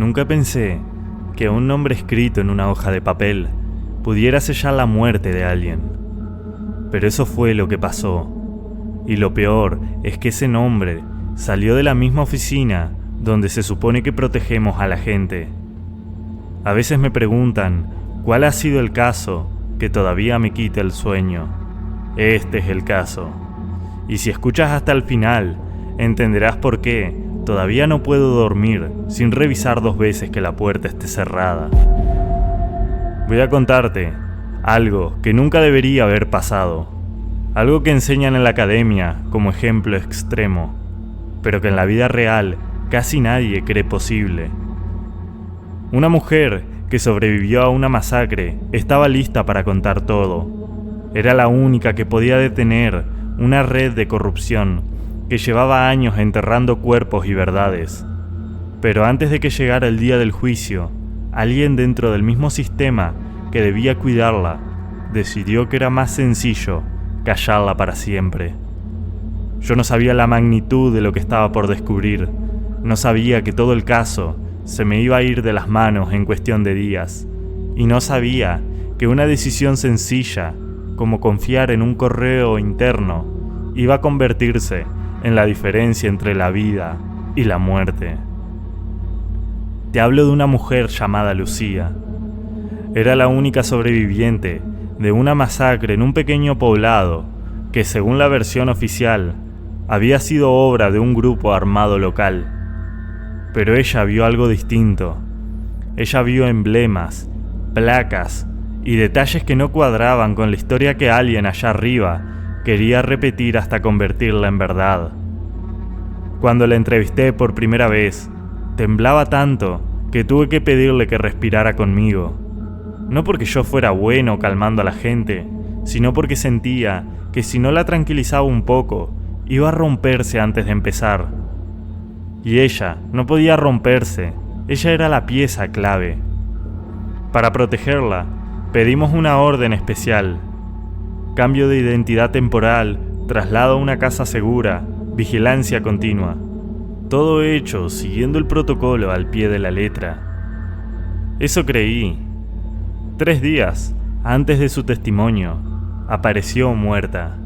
Nunca pensé que un nombre escrito en una hoja de papel pudiera sellar la muerte de alguien. Pero eso fue lo que pasó. Y lo peor es que ese nombre salió de la misma oficina donde se supone que protegemos a la gente. A veces me preguntan cuál ha sido el caso que todavía me quita el sueño. Este es el caso. Y si escuchas hasta el final, entenderás por qué todavía no puedo dormir sin revisar 2 veces que la puerta esté cerrada. Voy a contarte algo que nunca debería haber pasado. Algo que enseñan en la academia como ejemplo extremo, pero que en la vida real casi nadie cree posible. Una mujer que sobrevivió a una masacre estaba lista para contar todo. Era la única que podía detener una red de corrupción que llevaba años enterrando cuerpos y verdades. Pero antes de que llegara el día del juicio, alguien dentro del mismo sistema que debía cuidarla decidió que era más sencillo callarla para siempre. Yo no sabía la magnitud de lo que estaba por descubrir. No sabía que todo el caso se me iba a ir de las manos en cuestión de días. Y no sabía que una decisión sencilla, como confiar en un correo interno, iba a convertirse en la diferencia entre la vida y la muerte. Te hablo de una mujer llamada Lucía. Era la única sobreviviente de una masacre en un pequeño poblado que, según la versión oficial, había sido obra de un grupo armado local. Pero ella vio algo distinto. Ella vio emblemas, placas y detalles que no cuadraban con la historia que alguien allá arriba quería repetir hasta convertirla en verdad. Cuando la entrevisté por primera vez, temblaba tanto que tuve que pedirle que respirara conmigo. No porque yo fuera bueno calmando a la gente, sino porque sentía que si no la tranquilizaba un poco, iba a romperse antes de empezar. Y ella no podía romperse, ella era la pieza clave. Para protegerla, pedimos una orden especial. Cambio de identidad temporal, traslado a una casa segura, vigilancia continua. Todo hecho siguiendo el protocolo al pie de la letra. Eso creí. 3 días antes de su testimonio, apareció muerta.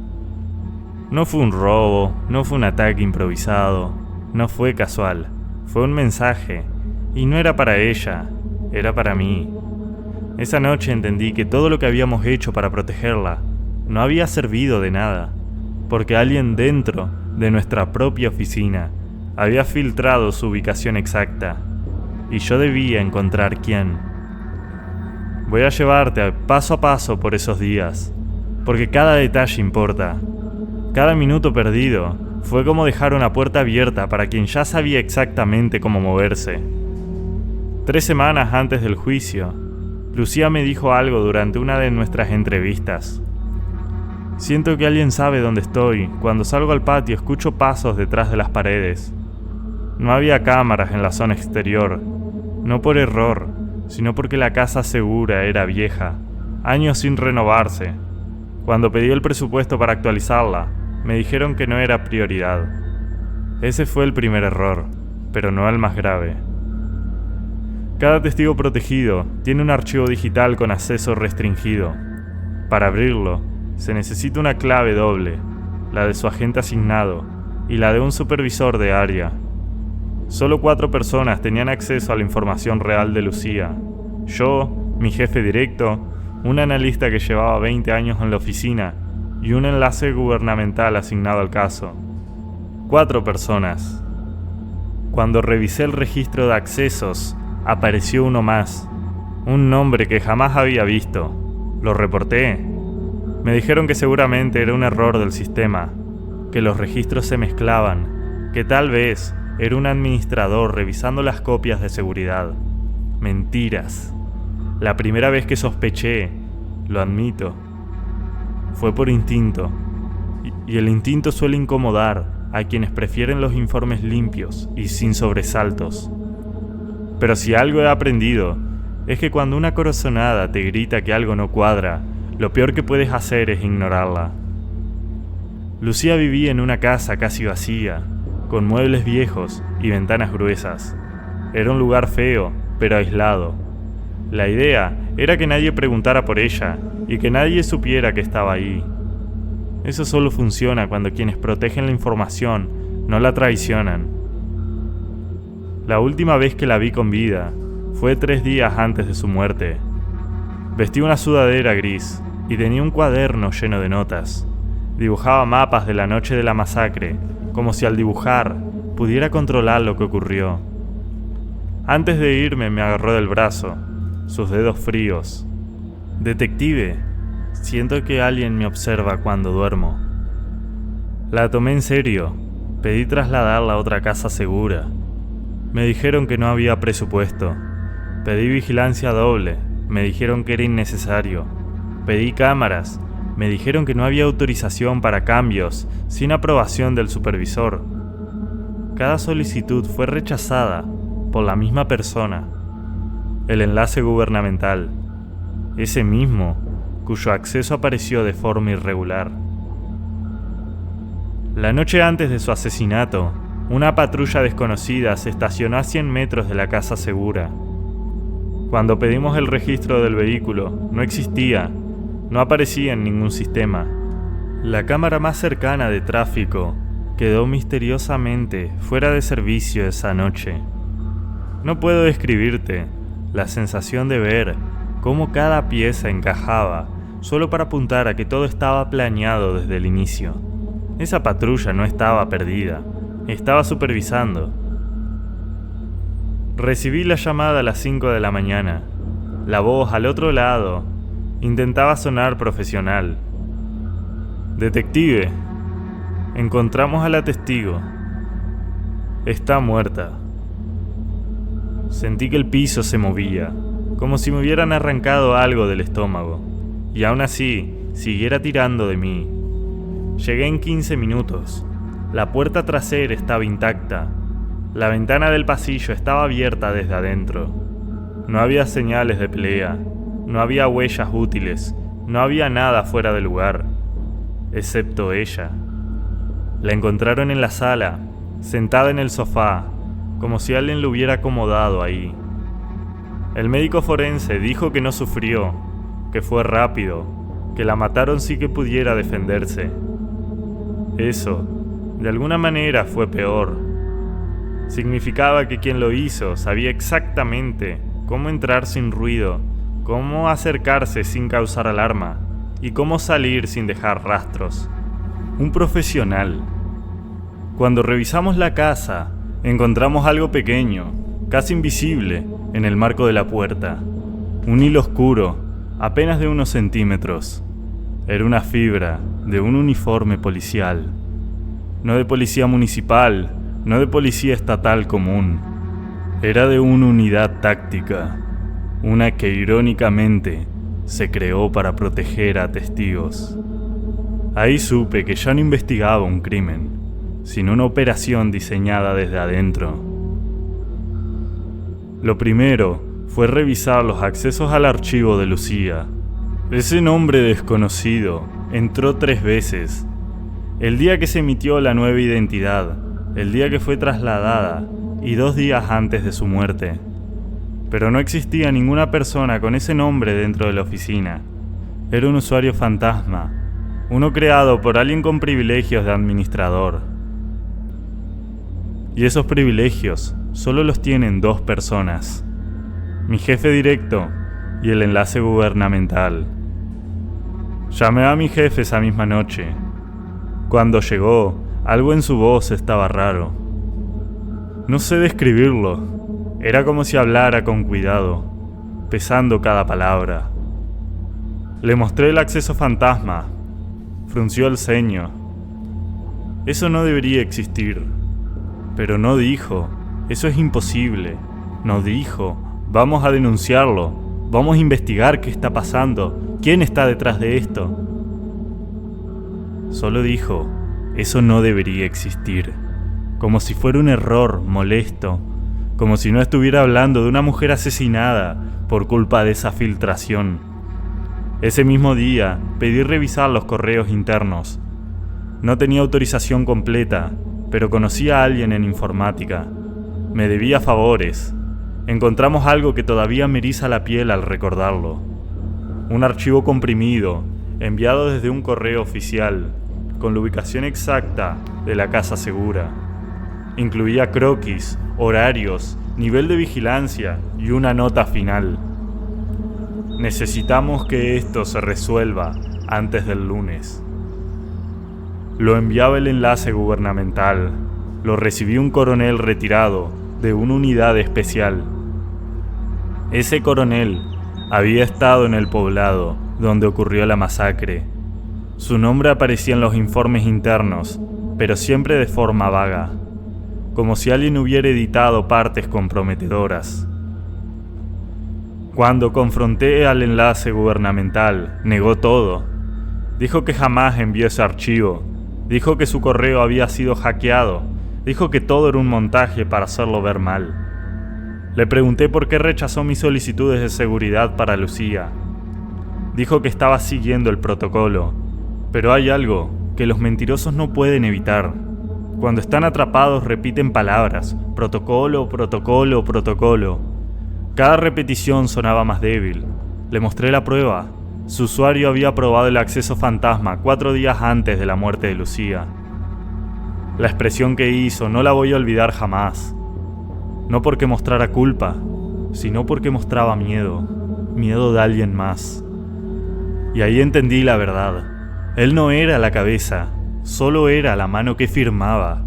No fue un robo, no fue un ataque improvisado, no fue casual, fue un mensaje, y no era para ella, era para mí. Esa noche entendí que todo lo que habíamos hecho para protegerla no había servido de nada, porque alguien dentro de nuestra propia oficina había filtrado su ubicación exacta, y yo debía encontrar quién. Voy a llevarte paso a paso por esos días, porque cada detalle importa. Cada minuto perdido fue como dejar una puerta abierta para quien ya sabía exactamente cómo moverse. 3 semanas antes del juicio, Lucía me dijo algo durante una de nuestras entrevistas. Siento que alguien sabe dónde estoy. Cuando salgo al patio escucho pasos detrás de las paredes. No había cámaras en la zona exterior, no por error, sino porque la casa segura era vieja, años sin renovarse. Cuando pedí el presupuesto para actualizarla, me dijeron que no era prioridad. Ese fue el primer error, pero no el más grave. Cada testigo protegido tiene un archivo digital con acceso restringido. Para abrirlo, se necesita una clave doble, la de su agente asignado y la de un supervisor de área. Solo 4 personas tenían acceso a la información real de Lucía. Yo, mi jefe directo, un analista que llevaba 20 años en la oficina y un enlace gubernamental asignado al caso. 4 personas. Cuando revisé el registro de accesos, apareció uno más, un nombre que jamás había visto. Lo reporté. Me dijeron que seguramente era un error del sistema, que los registros se mezclaban, que tal vez era un administrador revisando las copias de seguridad. Mentiras. La primera vez que sospeché, lo admito, fue por instinto. Y el instinto suele incomodar a quienes prefieren los informes limpios y sin sobresaltos. Pero si algo he aprendido, es que cuando una corazonada te grita que algo no cuadra, lo peor que puedes hacer es ignorarla. Lucía vivía en una casa casi vacía, con muebles viejos y ventanas gruesas. Era un lugar feo, pero aislado. La idea era que nadie preguntara por ella y que nadie supiera que estaba ahí. Eso solo funciona cuando quienes protegen la información no la traicionan. La última vez que la vi con vida fue 3 días antes de su muerte. Vestía una sudadera gris y tenía un cuaderno lleno de notas. Dibujaba mapas de la noche de la masacre, como si al dibujar pudiera controlar lo que ocurrió. Antes de irme me agarró del brazo, sus dedos fríos. «Detective, siento que alguien me observa cuando duermo». La tomé en serio. Pedí trasladarla a otra casa segura. Me dijeron que no había presupuesto. Pedí vigilancia doble. Me dijeron que era innecesario. Pedí cámaras. Me dijeron que no había autorización para cambios sin aprobación del supervisor. Cada solicitud fue rechazada por la misma persona. El enlace gubernamental. Ese mismo, cuyo acceso apareció de forma irregular. La noche antes de su asesinato, una patrulla desconocida se estacionó a 100 metros de la casa segura. Cuando pedimos el registro del vehículo, no existía, no aparecía en ningún sistema. La cámara más cercana de tráfico quedó misteriosamente fuera de servicio esa noche. No puedo describirte la sensación de ver cómo cada pieza encajaba solo para apuntar a que todo estaba planeado desde el inicio. Esa patrulla no estaba perdida, estaba supervisando. Recibí la llamada a las 5 de la mañana. La voz al otro lado intentaba sonar profesional. «Detective, encontramos a la testigo. Está muerta». Sentí que el piso se movía, como si me hubieran arrancado algo del estómago, y aún así siguiera tirando de mí. Llegué en 15 minutos. La puerta trasera estaba intacta. La ventana del pasillo estaba abierta desde adentro. No había señales de pelea, no había huellas útiles, no había nada fuera de lugar, excepto ella. La encontraron en la sala, sentada en el sofá, como si alguien lo hubiera acomodado ahí. El médico forense dijo que no sufrió, que fue rápido, que la mataron sin que pudiera defenderse. Eso, de alguna manera, fue peor. Significaba que quien lo hizo sabía exactamente cómo entrar sin ruido, cómo acercarse sin causar alarma y cómo salir sin dejar rastros. Un profesional. Cuando revisamos la casa, encontramos algo pequeño, casi invisible, en el marco de la puerta. Un hilo oscuro, apenas de unos centímetros. Era una fibra de un uniforme policial. No de policía municipal, no de policía estatal común. Era de una unidad táctica, una que irónicamente se creó para proteger a testigos. Ahí supe que ya no investigaba un crimen, sino una operación diseñada desde adentro. Lo primero fue revisar los accesos al archivo de Lucía. Ese nombre desconocido entró 3 veces. El día que se emitió la nueva identidad, el día que fue trasladada y 2 días antes de su muerte. Pero no existía ninguna persona con ese nombre dentro de la oficina. Era un usuario fantasma, uno creado por alguien con privilegios de administrador. Y esos privilegios solo los tienen 2 personas: mi jefe directo y el enlace gubernamental. Llamé a mi jefe esa misma noche. Cuando llegó, algo en su voz estaba raro. No sé describirlo. Era como si hablara con cuidado, pesando cada palabra. Le mostré el acceso fantasma. Frunció el ceño. Eso no debería existir. Pero no dijo, eso es imposible. No dijo, vamos a denunciarlo. Vamos a investigar qué está pasando. ¿Quién está detrás de esto? Solo dijo, eso no debería existir. Como si fuera un error molesto. Como si no estuviera hablando de una mujer asesinada por culpa de esa filtración. Ese mismo día pedí revisar los correos internos. No tenía autorización completa, pero conocía a alguien en informática. Me debía favores, encontramos algo que todavía me eriza la piel al recordarlo. Un archivo comprimido, enviado desde un correo oficial, con la ubicación exacta de la casa segura. Incluía croquis, horarios, nivel de vigilancia y una nota final. Necesitamos que esto se resuelva antes del lunes. Lo enviaba el enlace gubernamental. Lo recibió un coronel retirado de una unidad especial. Ese coronel había estado en el poblado donde ocurrió la masacre. Su nombre aparecía en los informes internos, pero siempre de forma vaga, como si alguien hubiera editado partes comprometedoras. Cuando confronté al enlace gubernamental, negó todo. Dijo que jamás envió ese archivo. Dijo que su correo había sido hackeado. Dijo que todo era un montaje para hacerlo ver mal. Le pregunté por qué rechazó mis solicitudes de seguridad para Lucía. Dijo que estaba siguiendo el protocolo. Pero hay algo que los mentirosos no pueden evitar. Cuando están atrapados repiten palabras: protocolo, protocolo, protocolo. Cada repetición sonaba más débil. Le mostré la prueba. Su usuario había probado el acceso fantasma 4 días antes de la muerte de Lucía. La expresión que hizo no la voy a olvidar jamás. No porque mostrara culpa, sino porque mostraba miedo. Miedo de alguien más. Y ahí entendí la verdad. Él no era la cabeza, solo era la mano que firmaba.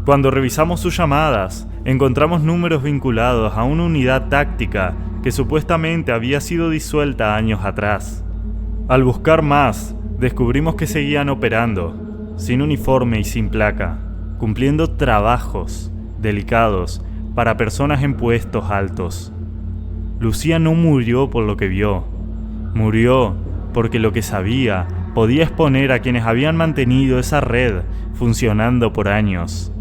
Cuando revisamos sus llamadas, encontramos números vinculados a una unidad táctica que supuestamente había sido disuelta años atrás. Al buscar más, descubrimos que seguían operando, sin uniforme y sin placa, cumpliendo trabajos delicados para personas en puestos altos. Lucía no murió por lo que vio, murió porque lo que sabía podía exponer a quienes habían mantenido esa red funcionando por años.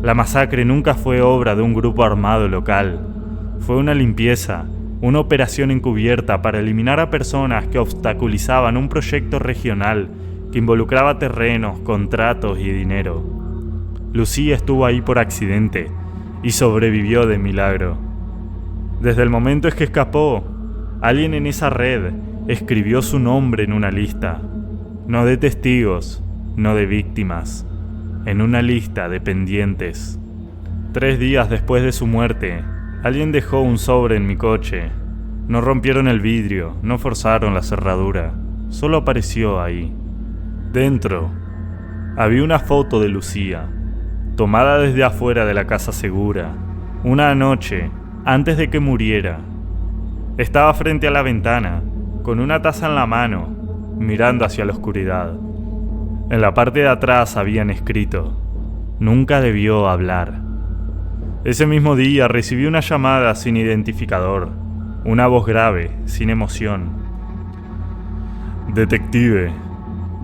La masacre nunca fue obra de un grupo armado local. Fue una limpieza, una operación encubierta para eliminar a personas que obstaculizaban un proyecto regional que involucraba terrenos, contratos y dinero. Lucía estuvo ahí por accidente y sobrevivió de milagro. Desde el momento en que escapó, alguien en esa red escribió su nombre en una lista, no de testigos, no de víctimas, en una lista de pendientes. 3 días después de su muerte, alguien dejó un sobre en mi coche. No rompieron el vidrio, no forzaron la cerradura, solo apareció ahí. Dentro, había una foto de Lucía, tomada desde afuera de la casa segura, una noche antes de que muriera. Estaba frente a la ventana, con una taza en la mano, mirando hacia la oscuridad. En la parte de atrás habían escrito: nunca debió hablar. Ese mismo día recibí una llamada sin identificador, una voz grave, sin emoción. Detective,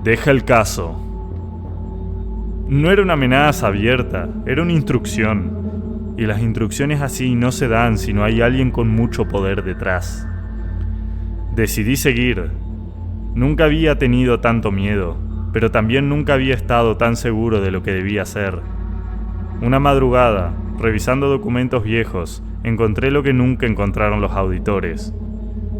deja el caso. No era una amenaza abierta, era una instrucción. Y las instrucciones así no se dan si no hay alguien con mucho poder detrás. Decidí seguir. Nunca había tenido tanto miedo, pero también nunca había estado tan seguro de lo que debía hacer. Una madrugada, revisando documentos viejos, encontré lo que nunca encontraron los auditores.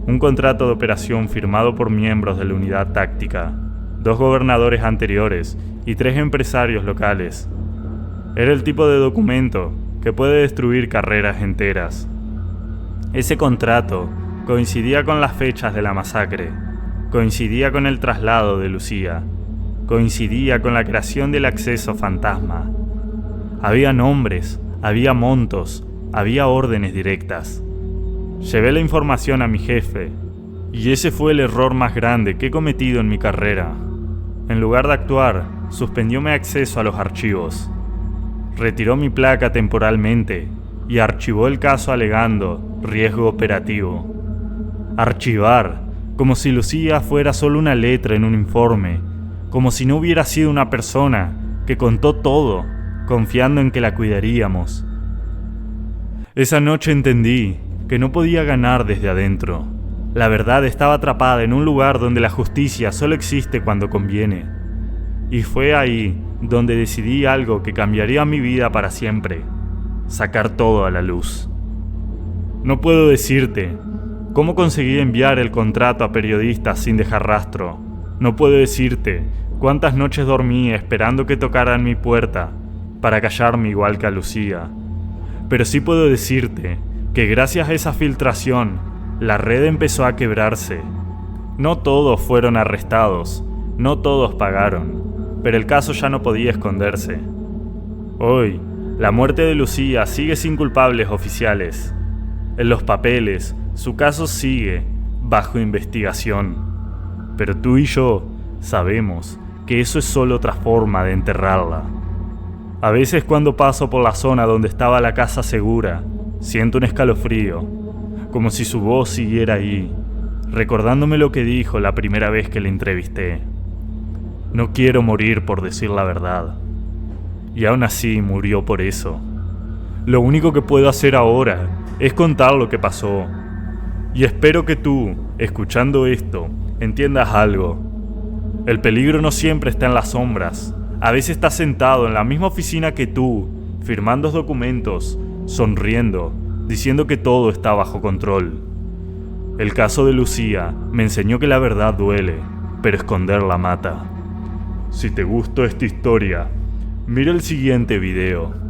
Un contrato de operación firmado por miembros de la unidad táctica, 2 gobernadores anteriores y 3 empresarios locales. Era el tipo de documento que puede destruir carreras enteras. Ese contrato coincidía con las fechas de la masacre, coincidía con el traslado de Lucía, coincidía con la creación del acceso fantasma. Había nombres, había montos, había órdenes directas. Llevé la información a mi jefe, y ese fue el error más grande que he cometido en mi carrera. En lugar de actuar, suspendió mi acceso a los archivos. Retiró mi placa temporalmente y archivó el caso alegando riesgo operativo. Archivar, como si Lucía fuera solo una letra en un informe, como si no hubiera sido una persona que contó todo, confiando en que la cuidaríamos. Esa noche entendí que no podía ganar desde adentro. La verdad estaba atrapada en un lugar donde la justicia solo existe cuando conviene. Y fue ahí donde decidí algo que cambiaría mi vida para siempre. sacar todo a la luz. No puedo decirte cómo conseguí enviar el contrato a periodistas sin dejar rastro. No puedo decirte cuántas noches dormí esperando que tocaran mi puerta para callarme igual que a Lucía. Pero sí puedo decirte que gracias a esa filtración, la red empezó a quebrarse. No todos fueron arrestados, no todos pagaron, pero el caso ya no podía esconderse. Hoy, la muerte de Lucía sigue sin culpables oficiales. En los papeles, su caso sigue bajo investigación. Pero tú y yo sabemos que eso es solo otra forma de enterrarla. A veces cuando paso por la zona donde estaba la casa segura, siento un escalofrío, como si su voz siguiera ahí, recordándome lo que dijo la primera vez que le entrevisté. No quiero morir por decir la verdad. Y aún así murió por eso. Lo único que puedo hacer ahora es contar lo que pasó. Y espero que tú, escuchando esto, entiendas algo. El peligro no siempre está en las sombras. A veces está sentado en la misma oficina que tú, firmando documentos, sonriendo, diciendo que todo está bajo control. El caso de Lucía me enseñó que la verdad duele, pero esconderla mata. Si te gustó esta historia, mira el siguiente video.